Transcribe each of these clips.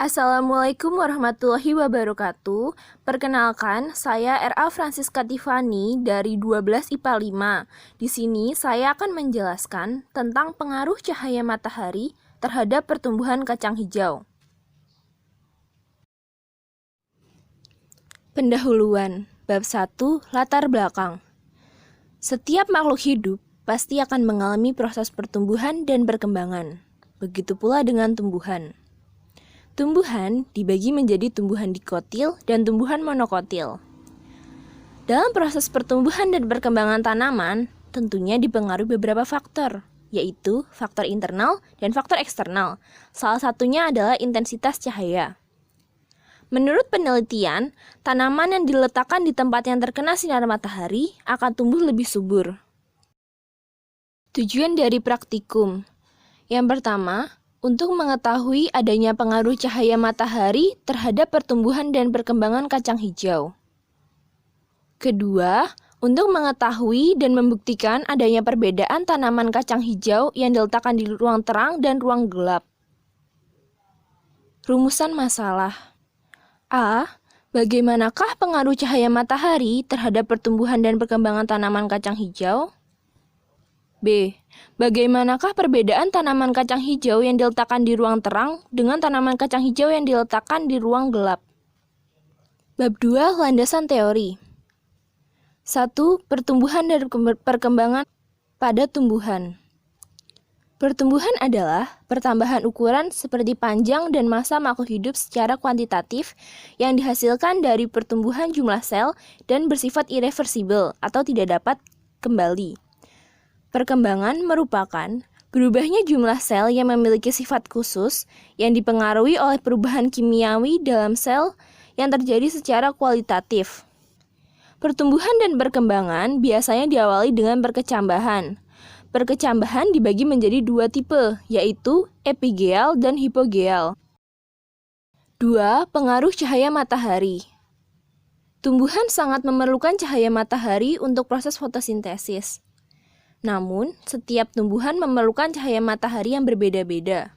Assalamualaikum warahmatullahi wabarakatuh. Perkenalkan, saya R.A. Francisca Tiffany dari 12 IPA 5. Di sini saya akan menjelaskan tentang pengaruh cahaya matahari terhadap pertumbuhan kacang hijau. Pendahuluan, bab 1, latar belakang. Setiap makhluk hidup pasti akan mengalami proses pertumbuhan dan perkembangan. Begitu pula dengan tumbuhan. Tumbuhan dibagi menjadi tumbuhan dikotil dan tumbuhan monokotil. Dalam proses pertumbuhan dan perkembangan tanaman, tentunya dipengaruhi beberapa faktor, yaitu faktor internal dan faktor eksternal. Salah satunya adalah intensitas cahaya. Menurut penelitian, tanaman yang diletakkan di tempat yang terkena sinar matahari akan tumbuh lebih subur. Tujuan dari praktikum. Yang pertama, untuk mengetahui adanya pengaruh cahaya matahari terhadap pertumbuhan dan perkembangan kacang hijau. Kedua, untuk mengetahui dan membuktikan adanya perbedaan tanaman kacang hijau yang diletakkan di ruang terang dan ruang gelap. Rumusan masalah. A. Bagaimanakah pengaruh cahaya matahari terhadap pertumbuhan dan perkembangan tanaman kacang hijau? B. Bagaimanakah perbedaan tanaman kacang hijau yang diletakkan di ruang terang dengan tanaman kacang hijau yang diletakkan di ruang gelap? Bab 2. Landasan teori. 1. Pertumbuhan dan perkembangan pada tumbuhan. Pertumbuhan adalah pertambahan ukuran seperti panjang dan massa makhluk hidup secara kuantitatif yang dihasilkan dari pertumbuhan jumlah sel dan bersifat irreversibel atau tidak dapat kembali. Perkembangan merupakan berubahnya jumlah sel yang memiliki sifat khusus yang dipengaruhi oleh perubahan kimiawi dalam sel yang terjadi secara kualitatif. Pertumbuhan dan perkembangan biasanya diawali dengan perkecambahan. Perkecambahan dibagi menjadi dua tipe, yaitu epigeal dan hipogeal. 2. Pengaruh cahaya matahari. Tumbuhan sangat memerlukan cahaya matahari untuk proses fotosintesis. Namun, setiap tumbuhan memerlukan cahaya matahari yang berbeda-beda.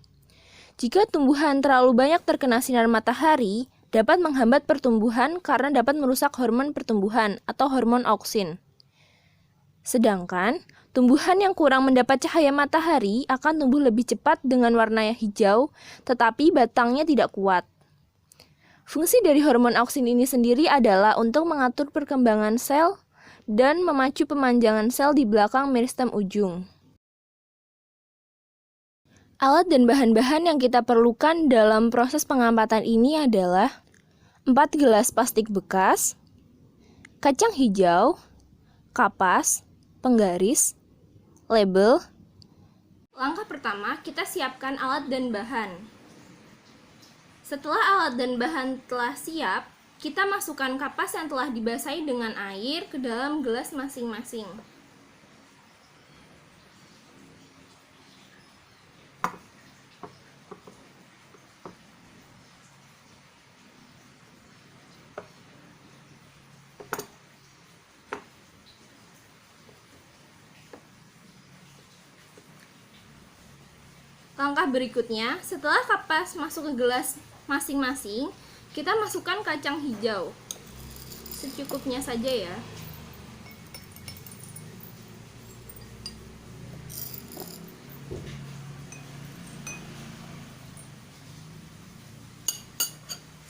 Jika tumbuhan terlalu banyak terkena sinar matahari, dapat menghambat pertumbuhan karena dapat merusak hormon pertumbuhan atau hormon auksin. Sedangkan, tumbuhan yang kurang mendapat cahaya matahari akan tumbuh lebih cepat dengan warna hijau, tetapi batangnya tidak kuat. Fungsi dari hormon auksin ini sendiri adalah untuk mengatur perkembangan sel dan memacu pemanjangan sel di belakang meristem ujung. Alat dan bahan-bahan yang kita perlukan dalam proses pengamatan ini adalah 4 gelas plastik bekas, kacang hijau, kapas, penggaris, label. Langkah pertama, kita siapkan alat dan bahan. Setelah alat dan bahan telah siap, kita masukkan kapas yang telah dibasahi dengan air ke dalam gelas masing-masing. Langkah berikutnya, setelah kapas masuk ke gelas masing-masing, kita masukkan kacang hijau. Secukupnya saja ya.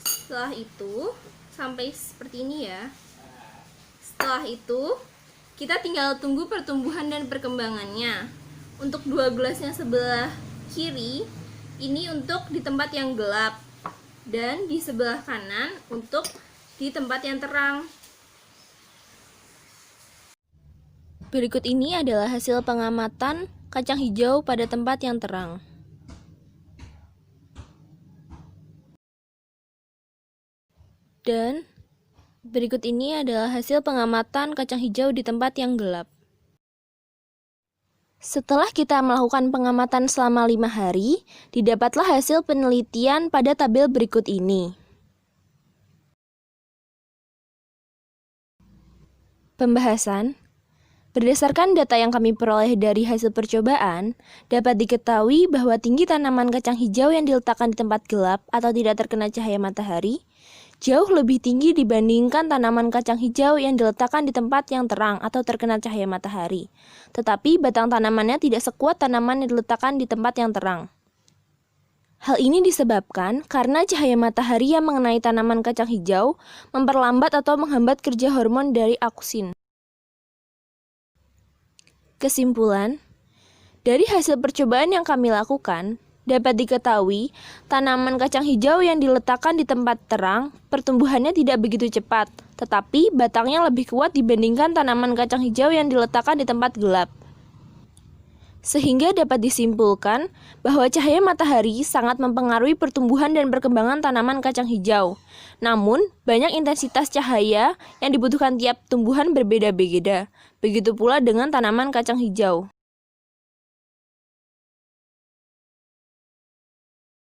Setelah itu, sampai seperti ini ya. Setelah itu, kita tinggal tunggu pertumbuhan dan perkembangannya. Untuk 2 gelasnya sebelah kiri, ini untuk di tempat yang gelap. Dan di sebelah kanan untuk di tempat yang terang. Berikut ini adalah hasil pengamatan kacang hijau pada tempat yang terang. Dan berikut ini adalah hasil pengamatan kacang hijau di tempat yang gelap. Setelah kita melakukan pengamatan selama 5 hari, didapatlah hasil penelitian pada tabel berikut ini. Pembahasan. Berdasarkan data yang kami peroleh dari hasil percobaan, dapat diketahui bahwa tinggi tanaman kacang hijau yang diletakkan di tempat gelap atau tidak terkena cahaya matahari jauh lebih tinggi dibandingkan tanaman kacang hijau yang diletakkan di tempat yang terang atau terkena cahaya matahari. Tetapi batang tanamannya tidak sekuat tanaman yang diletakkan di tempat yang terang. Hal ini disebabkan karena cahaya matahari yang mengenai tanaman kacang hijau memperlambat atau menghambat kerja hormon dari auksin. Kesimpulan, dari hasil percobaan yang kami lakukan, dapat diketahui tanaman kacang hijau yang diletakkan di tempat terang, pertumbuhannya tidak begitu cepat, tetapi batangnya lebih kuat dibandingkan tanaman kacang hijau yang diletakkan di tempat gelap. Sehingga dapat disimpulkan bahwa cahaya matahari sangat mempengaruhi pertumbuhan dan perkembangan tanaman kacang hijau. Namun, banyak intensitas cahaya yang dibutuhkan tiap tumbuhan berbeda-beda. Begitu pula dengan tanaman kacang hijau.